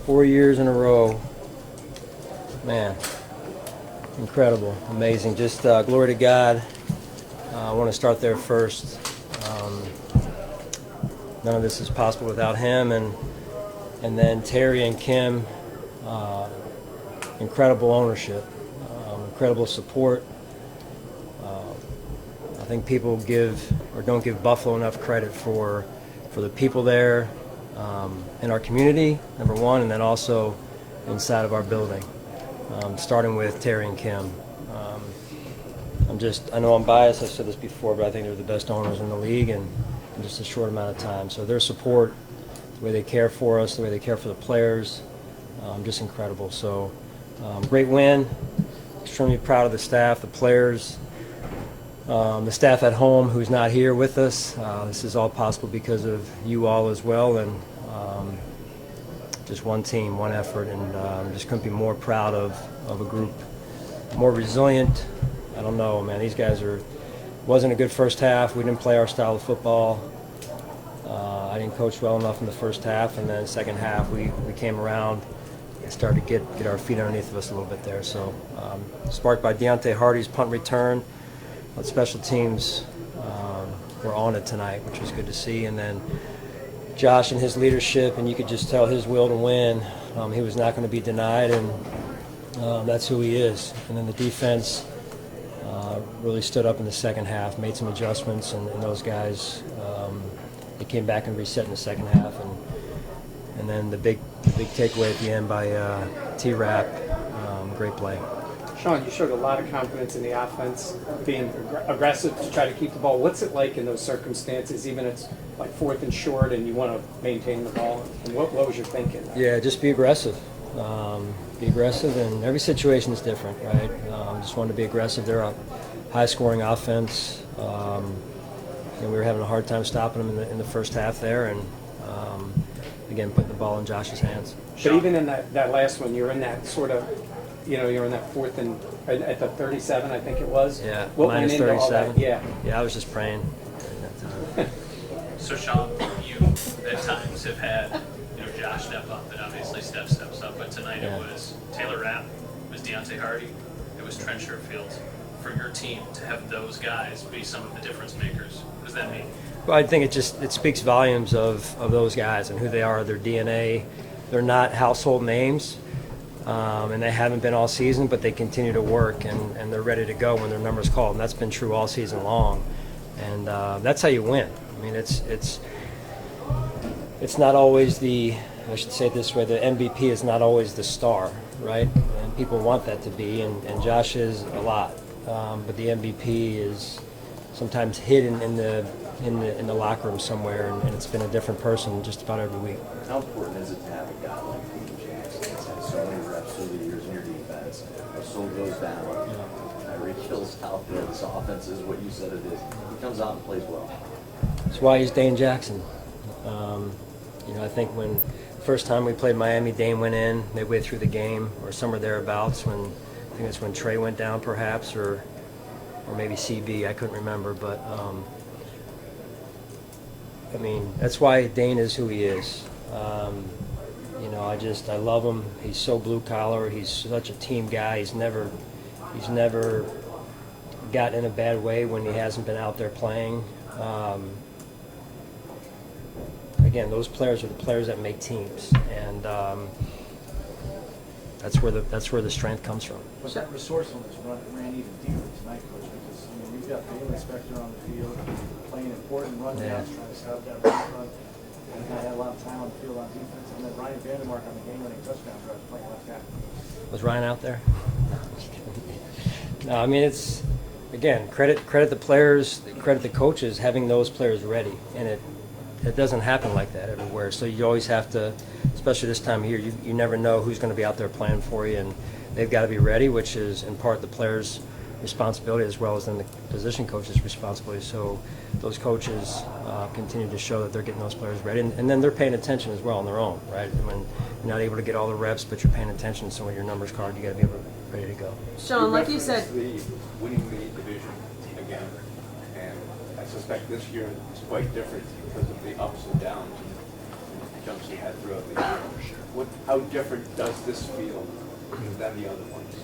4 years in a row. Man, incredible, amazing. Just glory to God. I want to start there first. None of this is possible without him, and then Terry and Kim. Incredible ownership, incredible support. I think people don't give Buffalo enough credit for the people there in our community, number one, and then also inside of our building, starting with Terry and Kim. I know I'm biased, I've said this before, but I think they're the best owners in the league in just a short amount of time. So their support, the way they care for us, the way they care for the players, just incredible. So great win, extremely proud of the staff, the players, the staff at home who's not here with us. This is all possible because of you all as well, and just one team, one effort, and just couldn't be more proud of a group, more resilient. I don't know, man, these guys wasn't a good first half. We didn't play our style of football. I didn't coach well enough in the first half, and then second half we came around and started to get our feet underneath of us a little bit there. So sparked by Deontay Hardy's punt return. But special teams were on it tonight, which was good to see. And then Josh and his leadership, and you could just tell his will to win. He was not going to be denied, and that's who he is. And then the defense really stood up in the second half, made some adjustments, and those guys, they came back and reset in the second half. And then the big takeaway at the end by T-Rap, great play. Sean, you showed a lot of confidence in the offense, being aggressive to try to keep the ball. What's it like in those circumstances, even if it's like 4th and short and you want to maintain the ball? And what was your thinking? Yeah, just be aggressive. Be aggressive, and every situation is different, right? Just wanted to be aggressive. They're a high-scoring offense. We were having a hard time stopping them in the first half there, and again, putting the ball in Josh's hands. But even in that last one, you're in that sort of, you're in that 4th and at the 37, I think it was. Yeah, what minus went into 37. all that? Yeah. Yeah, I was just praying at that time. So Sean, you at times have had Josh step up, and obviously Steph steps up, but tonight it was Taylor Rapp, it was Deontay Hardy, it was Trent Sherfield. For your team to have those guys be some of the difference makers, what does that mean? Well, I think it speaks volumes of those guys and who they are, their DNA. They're not household names, and they haven't been all season, but they continue to work, and they're ready to go when their number's called, and that's been true all season long. And that's how you win. I mean, it's not always I should say it this way, the MVP is not always the star, right? And people want that to be, and Josh is a lot. But the MVP is sometimes hidden in the locker room somewhere, and it's been a different person just about every week. How important is it to have a guy like Dean Jackson that's had so many reps through the years in your defense? If Soul goes down, Tyreek Hill's out there. This offense is what you said it is. He comes out and plays well. That's why he's Dane Jackson. I think when the first time we played Miami, Dane went in midway through the game, or somewhere thereabouts. I think it's when Trey went down, perhaps, or maybe CB. I couldn't remember, but I mean, that's why Dane is who he is. I love him. He's so blue collar. He's such a team guy. He's never gotten in a bad way when he hasn't been out there playing. Again, those players are the players that make teams, and that's where the strength comes from. But that resourcefulness ran even deeper tonight, Coach, because you've got Bailey Spector on the field playing important run downs, trying to stop that run. And I had a lot of time on the field on defense, and then Ryan Vandermark on the game-winning touchdown drive playing left tackle. Was Ryan out there? No, I mean, it's, again, credit the players, credit the coaches having those players ready, and it doesn't happen like that everywhere. So you always have to, especially this time of year, you never know who's going to be out there playing for you, and they've got to be ready, which is in part the players' responsibility as well as then the position coach's responsibility. So those coaches continue to show that they're getting those players ready, and then they're paying attention as well on their own, right? When you're not able to get all the reps, but you're paying attention, so when your number's called, you got to be ready to go. Sean, like you said, the winning the division again, and I suspect this year it's quite different because of the ups and downs and jumps you had throughout the year. how different does this feel than the other ones?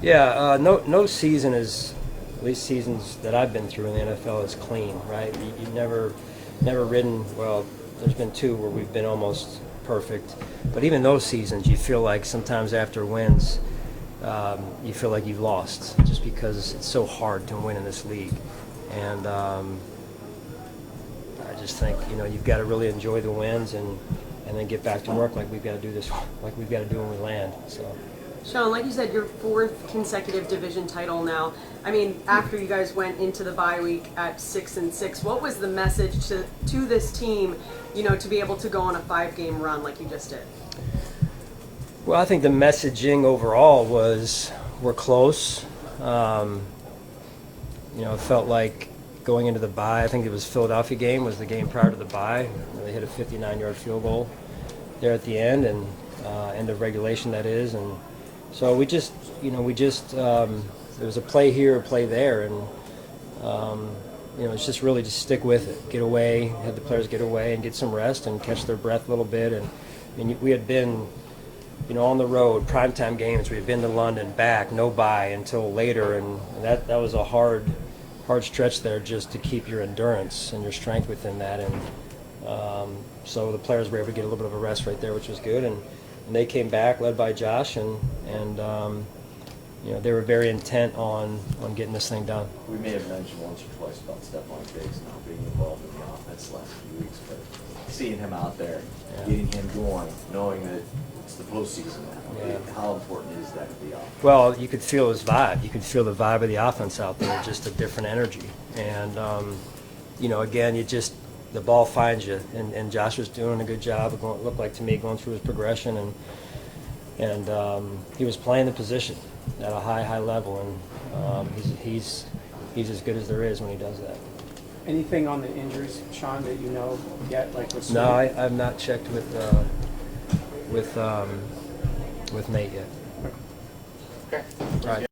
Yeah, no season is, at least seasons that I've been through in the NFL, is clean, right? You've never ridden, well, there's been 2 where we've been almost perfect, but even those seasons, you feel like sometimes after wins, you feel like you've lost, just because it's so hard to win in this league. And I just think, you've got to really enjoy the wins and then get back to work like we've got to do when we land. So. Sean, like you said, your 4th consecutive division title now. I mean, after you guys went into the bye week at 6-6, what was the message to this team, to be able to go on a 5-game run like you just did? Well, I think the messaging overall was we're close. It felt like going into the bye, I think it was Philadelphia game was the game prior to the bye. They hit a 59-yard field goal there at the end, and end of regulation, that is. And so we just there was a play here, a play there, and it's just really just stick with it, get away, have the players get away and get some rest and catch their breath a little bit. And we had been, on the road, primetime games. We had been to London, back, no bye until later, and that was a hard stretch there, just to keep your endurance and your strength within that. And so the players were able to get a little bit of a rest right there, which was good. And they came back, led by Josh, and they were very intent on getting this thing done. We may have mentioned once or twice about Stephon Diggs now being involved in the offense the last few weeks, but seeing him out there, getting him going, knowing that it's the postseason now, how important is that to the offense? Well, you could feel his vibe. You could feel the vibe of the offense out there, just a different energy. And, again, the ball finds you. And Josh was doing a good job, it looked like to me, going through his progression. And he was playing the position at a high level. And he's as good as there is when he does that. Anything on the injuries, Sean, that yet? Like with No, I've not checked with Nate yet. Okay. Right.